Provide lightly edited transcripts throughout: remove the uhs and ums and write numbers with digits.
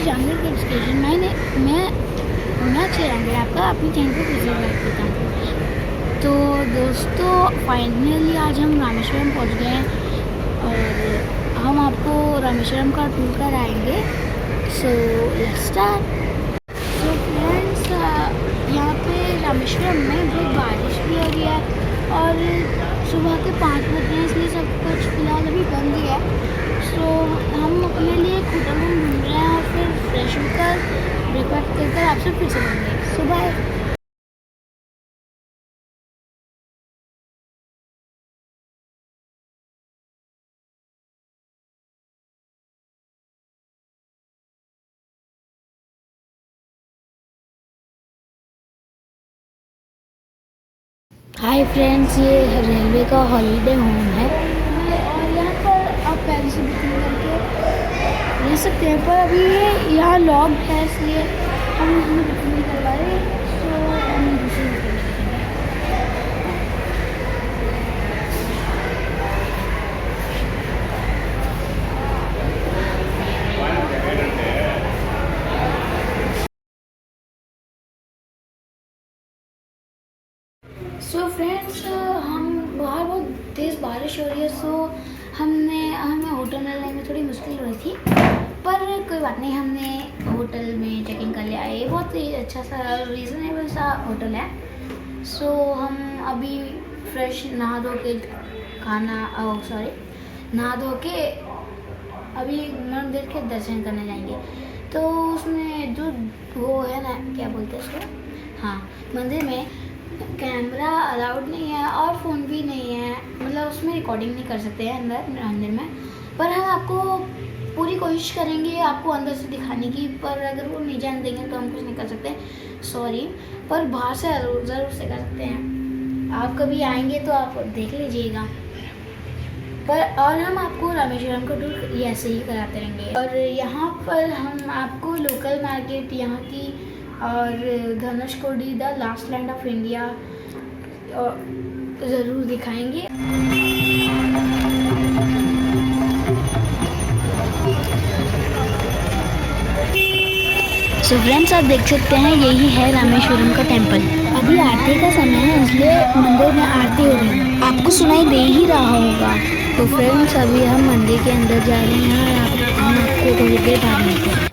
जानवर का डिस्कशन मैं अक्षय जानवर आपका अपनी चैनल पर फिर से स्वागत करता हूँ। तो दोस्तों फाइनली आज हम रामेश्वरम पहुँच गए हैं और हम आपको रामेश्वरम का टूर कराएंगे। So let's start. So friends यहाँ पे रामेश्वरम में बहुत बारिश भी हो रही है और सुबह के 5 बज रहे हैं, इसलिए सब कुछ फ़िलहाल अभी बंद ही है। सो हम अपने लिए एक होटल रूम ढूंढ रहे हैं और फिर फ्रेश होकर ब्रेकफास्ट करके आपसे फिर से मिलेंगे। सो बाय। हाय फ्रेंड्स, ये रेलवे का हॉलीडे होम है और यहाँ पर आप पहले से बुकिंग करके रह सकते हैं, पर अभी ये यहाँ लॉक्ड है इसलिए हम इसमें बुकिंग नहीं करवा रहे। सो हम दूसरी बुकिंग करेंगे। सो फ्रेंड्स हम बाहर बहुत तेज़ बारिश हो रही है, सो हमें होटल मिलने में थोड़ी मुश्किल हो रही थी, पर कोई बात नहीं, हमने होटल में चेक इन कर लिया। ये बहुत ही अच्छा सा रीज़नेबल सा होटल है। सो हम अभी फ्रेश नहा धो के नहा धो के अभी मंदिर के दर्शन करने जाएंगे। तो उसमें जो वो है ना, क्या बोलते हैं उसको, हाँ, मंदिर में कैमरा अलाउड नहीं है और फ़ोन भी नहीं है, मतलब उसमें रिकॉर्डिंग नहीं कर सकते हैं अंदर मंदिर में। पर हम आपको पूरी कोशिश करेंगे आपको अंदर से दिखाने की, पर अगर वो नहीं जान देंगे तो हम कुछ नहीं कर सकते, सॉरी। पर बाहर से ज़रूर से कर सकते हैं। आप कभी आएंगे तो आप देख लीजिएगा। और हम आपको रामेश्वरम का टूर ऐसे ही कराते रहेंगे। और यहाँ पर हम आपको लोकल मार्केट यहाँ की और Dhanushkodi the last land of India ज़रूर दिखाएंगे। सो फ्रेंड्स, आप देख सकते हैं यही है रामेश्वरम का टेम्पल। अभी आरती का समय है इसलिए मंदिर में आरती हो रही है, आपको सुनाई दे ही रहा होगा। तो फ्रेंड्स अभी हम मंदिर के अंदर जा रहे हैं और हम आपको थोड़ी देर बाद मिलते हैं।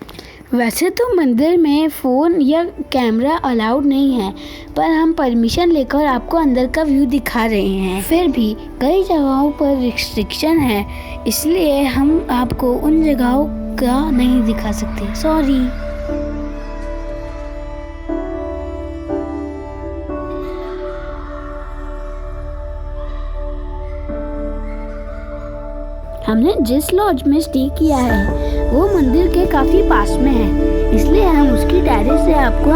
वैसे तो मंदिर में फ़ोन या कैमरा अलाउड नहीं है, पर हम परमिशन लेकर आपको अंदर का व्यू दिखा रहे हैं। फिर भी कई जगहों पर रिस्ट्रिक्शन है, इसलिए हम आपको उन जगहों का नहीं दिखा सकते, सॉरी। हमने जिस लॉज में स्टे किया है वो मंदिर के काफ़ी पास में है, इसलिए हम उसकी टेरेस से आपको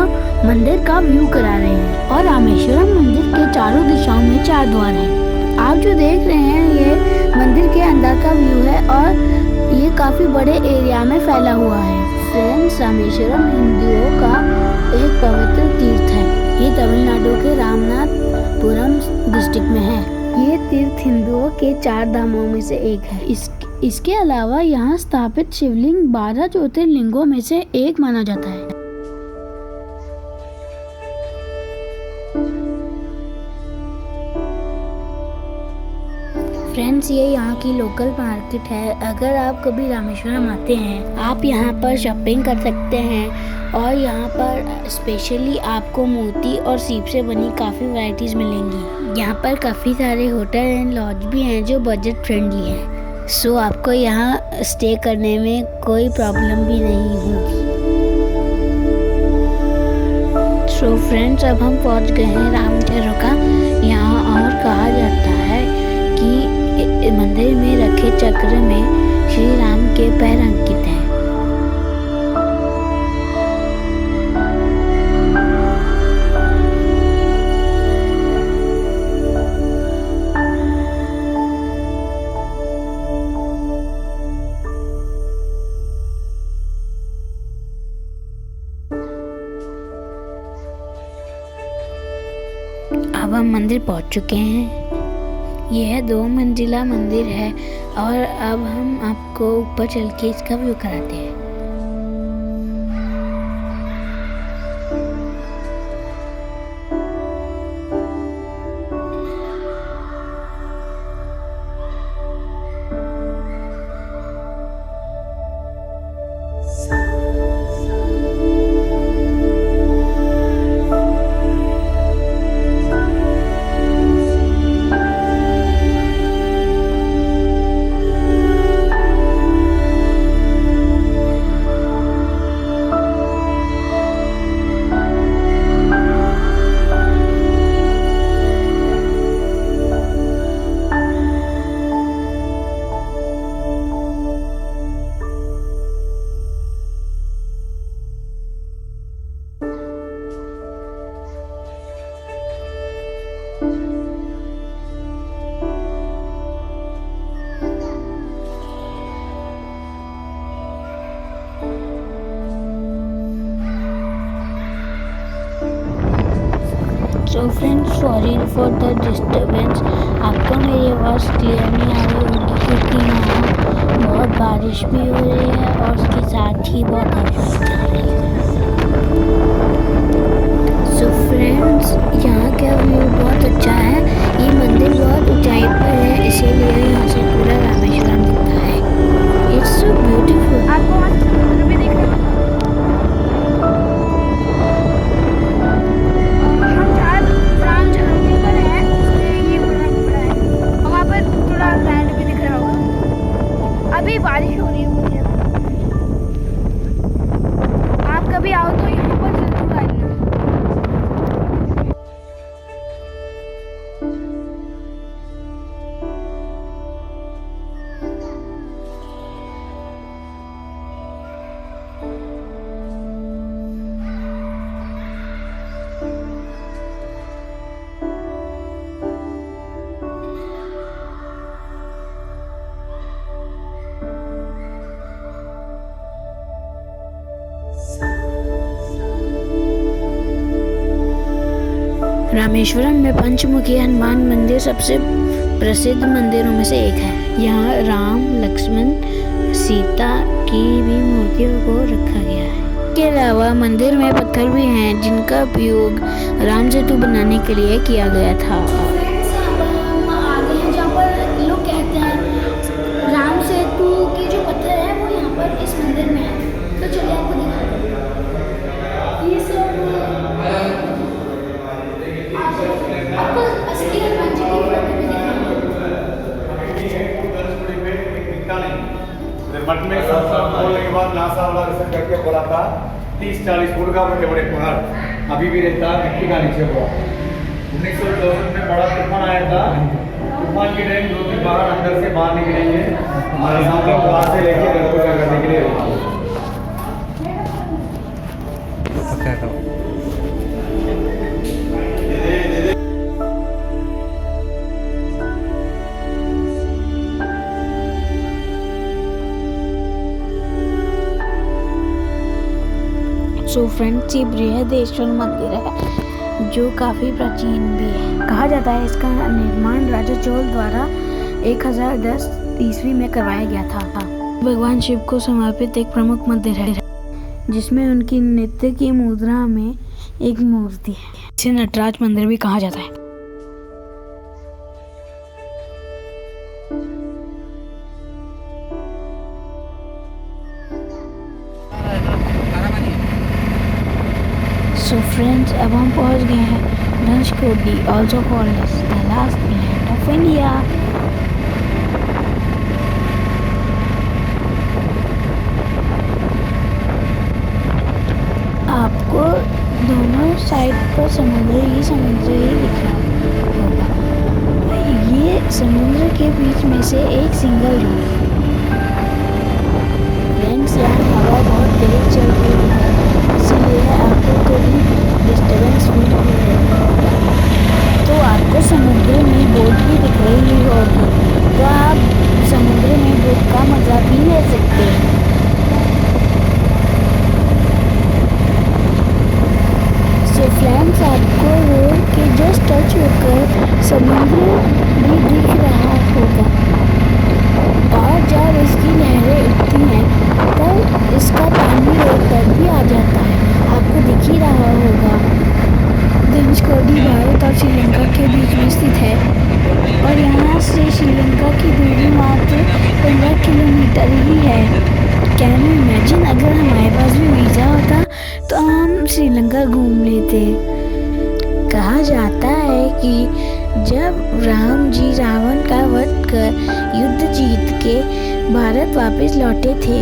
मंदिर का व्यू करा रहे हैं। और रामेश्वरम मंदिर के चारों दिशाओं में 4 द्वार हैं। आप जो देख रहे हैं ये मंदिर के अंदर का व्यू है और ये काफ़ी बड़े एरिया में फैला हुआ है। फ्रेंड्स, रामेश्वरम हिंदुओं का एक पवित्र तीर्थ है। ये तमिलनाडु के रामनाथपुरम डिस्ट्रिक्ट में है। ये तीर्थ हिंदुओं के 4 धामों में से एक है। इसके अलावा यहाँ स्थापित शिवलिंग 12 ज्योतिर्लिंगों में से एक माना जाता है। फ्रेंड्स, ये यहाँ की लोकल मार्केट है। अगर आप कभी रामेश्वरम आते हैं आप यहाँ पर शॉपिंग कर सकते हैं और यहाँ पर स्पेशली आपको मोती और सीप से बनी काफ़ी वैरायटीज़ मिलेंगी। यहाँ पर काफ़ी सारे होटल एंड लॉज भी हैं जो बजट फ्रेंडली हैं। सो आपको यहाँ स्टे करने में कोई प्रॉब्लम भी नहीं होगी। सो फ्रेंड्स, अब हम पहुँच गए हैं रामचरका। यहाँ और कहा जाता है कि मंदिर में रखे चक्र में श्री राम के पैर अंकित हैं। अब हम मंदिर पहुंच चुके हैं। यह 2 मंजिला मंदिर है और अब हम आपको ऊपर चल के इसका व्यू कराते हैं। So friends, sorry for the disturbance. आपको मेरी आवाज़ क्लियर नहीं आ रही होगी क्योंकि यहाँ बहुत बारिश भी हो रही है और उसके साथ ही बहुत हवा चल रही है। सो फ्रेंड्स, यहाँ का व्यू बहुत अच्छा है। ये मंदिर बहुत ऊंचाई पर है, इसीलिए यहाँ से पूरा रामेश्वरम दिखता है। It's so beautiful. आपको वहाँ से समुद्र भी दिख रहा है। हम शायद राम जन्मभूमि पर हैं, इसलिए ये बड़ा बड़ा है। और वहाँ पर थोड़ा लैंड भी दिख रहा होगा। अभी बारिश हो रही है। आप कभी आओ तो यहाँ पर जरूर आइए। रामेश्वरम में पंचमुखी हनुमान मंदिर सबसे प्रसिद्ध मंदिरों में से एक है। यहाँ राम, लक्ष्मण, सीता की भी मूर्तियों को रखा गया है। इसके अलावा मंदिर में पत्थर भी हैं जिनका उपयोग राम सेतु बनाने के लिए किया गया था। हम आगे हैं जहाँ पर लोग कहते हैं राम सेतु के जो पत्थर है वो यहाँ पर इस मंदिर में है। तो चलिए आपको दिखाते हैं। ये सब आपको असली हनुमान जी की फोटो भी दिखाएंगे। मठ में बोलने के बाद नासा वाला रिसर्च करके बोला था 30-40 फुट का बड़े बड़े पहाड़ अभी भी रहता है मिट्टी का नीचे हुआ। 1964 में बड़ा तूफान आया था। तूफान के टाइम 2-3 पहाड़ अंदर से बाहर निकलेंगे, हमारे सामने बाहर से लेके घर को करने के लिए। सो फ्रेंड्स, ये बृहदेश्वर मंदिर है जो काफ़ी प्राचीन भी है। कहा जाता है इसका निर्माण राजा चोल द्वारा 1010 ईस्वी में करवाया गया था। भगवान शिव को समर्पित एक प्रमुख मंदिर है जिसमें उनकी नृत्य की मुद्रा में एक मूर्ति है। इसे नटराज मंदिर भी कहा जाता है। सो फ्रेंड्स, अब हम पहुंच गए हैं Dhanushkodi, also called as the last land of India. आपको दोनों साइड पर समुद्र ही दिख रहा होगा। ये समुद्र के बीच में से एक सिंगल रूट है। फ्रेंड्स, यहाँ हवा बहुत तेज चल रही है, इसीलिए आपको थोड़ी डिस्टर्बेंस फील हो रही है। तो आपको समुद्र में बोट भी दिख रही होगी, तो आप समुद्र में बोट का मजा भी ले सकते हैं। सो फ्रेंड्स, आपको रोड के जस्ट टच होकर समुद्र भी दिख रहा होगा और जब इसकी लहरें उठती हैं तब इसका पानी रोड पर भी आ जाता है। आपको दिख ही रहा होगा। धनुषकोडी भारत और श्रीलंका के बीच में स्थित है और यहाँ से श्रीलंका की दूरी मात्र 15 किलोमीटर ही है। कैन यू इमेजिन, अगर हमारे पास भी वीज़ा होता तो हम श्रीलंका घूम लेते। कहा जाता है कि जब राम जी रावण का वध कर युद्ध जीत के भारत वापस लौटे थे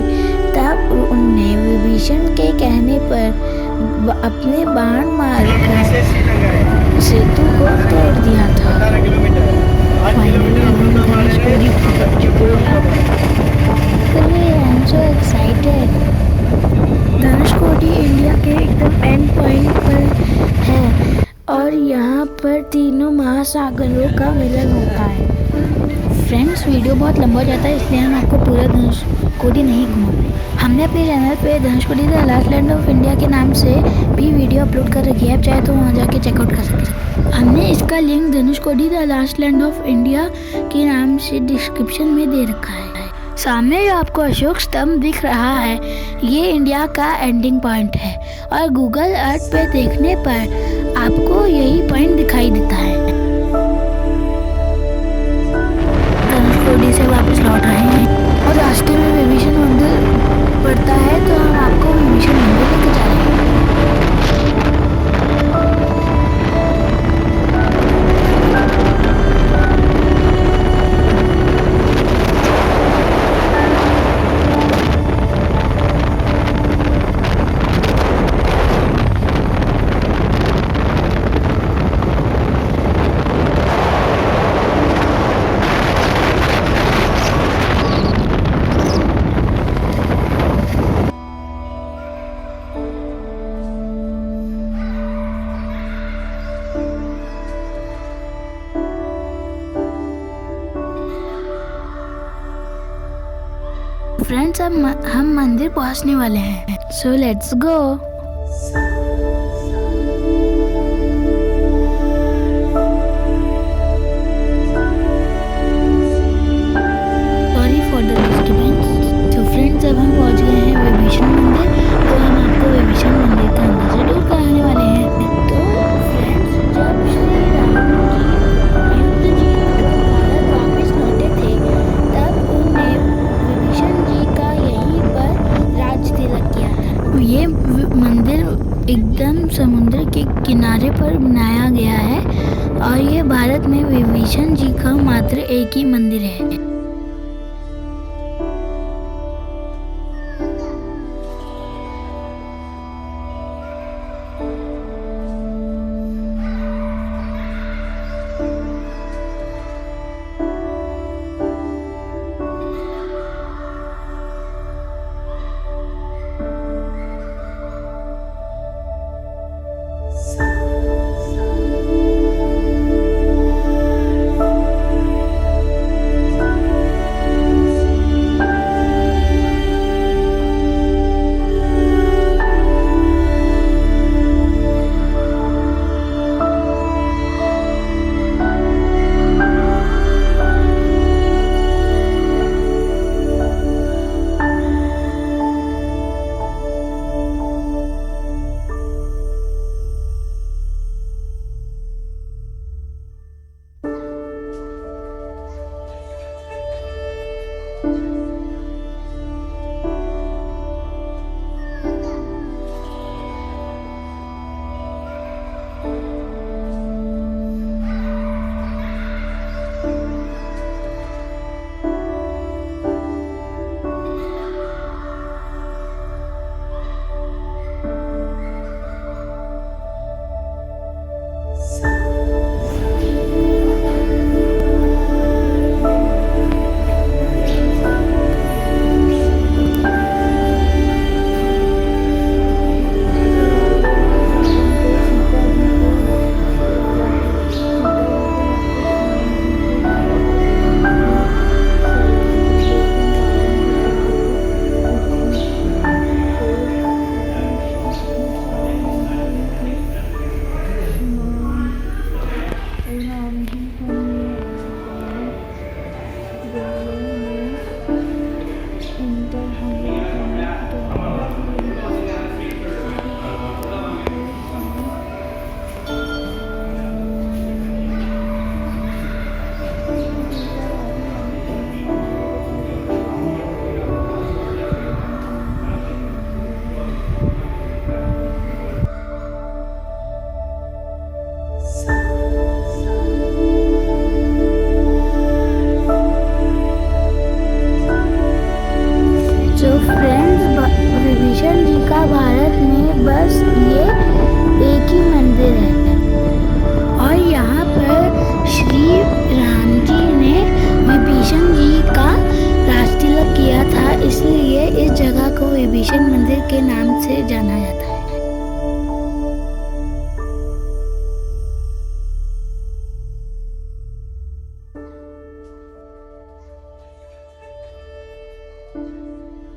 तब उनने विभीषण के कहने पर अपने बाण मारकर सेतु को तोड़ दिया था। फाइनली हम धनुषकोडी पहुंच चुके हैं। I am so excited. Dhanushkodi India के एकदम एंड पॉइंट पर है और यहाँ पर तीनों महासागरों का मिलन होता है। फ्रेंड्स, वीडियो बहुत लंबा हो जाता है इसलिए हम आपको पूरा धनुषकोडी नहीं घुमा रहे। हमने अपने चैनल पे Dhanushkodi the last land of India के नाम से भी वीडियो अपलोड कर रखी है, आप चाहे तो वहाँ जाके चेकआउट कर सकते हैं। हमने इसका link Dhanushkodi the last land of India के नाम से डिस्क्रिप्शन में दे रखा है। सामने जो आपको अशोक स्तंभ दिख रहा है, ये इंडिया का एंडिंग पॉइंट है और गूगल अर्थ पे देखने पर आपको यही पॉइंट दिखाई देता है। धनुषकोडी से वापस लौट रहे हैं और रास्ते में विभीषण मंदिर पड़ता है, तो हम आपको विभीषण मंदिर लेके जा रहे हैं। फ्रेंड्स, अब हम मंदिर पहुंचने वाले हैं, so let's go. Sorry for the disturbance. तो फ्रेंड्स, अब हम पहुंच गए हैं विभीषण मंदिर, तो हम आपको विभीषण मंदिर का अंदर से टूर कराने वाले हैं। तो फ्रेंड्स, जब श्री राम जी युद्ध जीतकर भारत वापस लौटे थे, तब उन्होंने विभीषण जी का यहीं पर राज तिलक किया था। ये मंदिर एकदम समुद्र के किनारे पर बनाया गया है और ये भारत में विभीषण जी का मात्र एक ही मंदिर है। के नाम से जाना जाता है।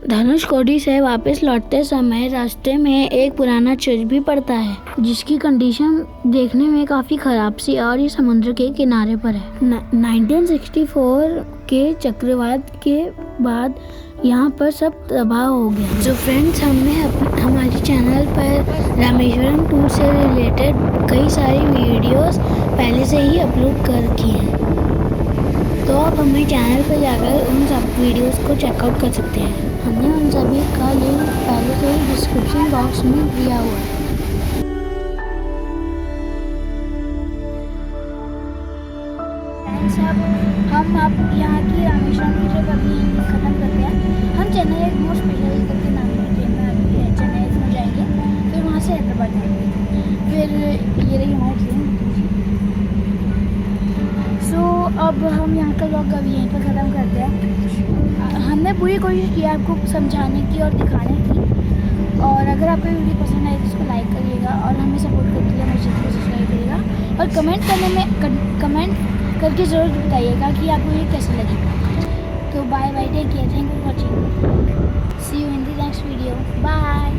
धनुषकोडी से वापस लौटते समय रास्ते में एक पुराना चर्च भी पड़ता है, जिसकी कंडीशन देखने में काफ़ी ख़राब सी और ये समुद्र के किनारे पर है। 1964 के चक्रवात के बाद यहाँ पर सब तबाह हो गया। तो फ्रेंड्स, हमने हमारे चैनल पर रामेश्वरम टूर से रिलेटेड कई सारी वीडियोस पहले से ही अपलोड कर रखी हैं, तो आप हमारे चैनल पर जाकर उन सब वीडियोस को चेकआउट कर सकते हैं। हमने उन सभी का लिंक पहले से ही डिस्क्रिप्शन बॉक्स में दिया हुआ है। हम अब यहाँ की रामेश्वरम की ट्रिप अभी ख़त्म करते हैं। हम चेन्नई एक मोस्ट स्पेशल करके नाम की ट्रेन में अभी चेन्नई में जाएंगे, फिर वहाँ से हैदराबाद जाएंगे, फिर ये रही हमारी ट्रेन। सो अब हम यहाँ का व्लॉग अभी यहीं पर ख़त्म करते हैं। हमने पूरी कोशिश की आपको समझाने की और दिखाने की, और अगर आपको वीडियो पसंद आए तो उसको लाइक करिएगा और हमें सपोर्ट करने के लिए हमें चैनल को सब्सक्राइब करिएगा और कमेंट करके ज़रूर बताइएगा कि आपको ये कैसे लगी। तो bye bye, take care, thank you for watching, see you in the next video, bye.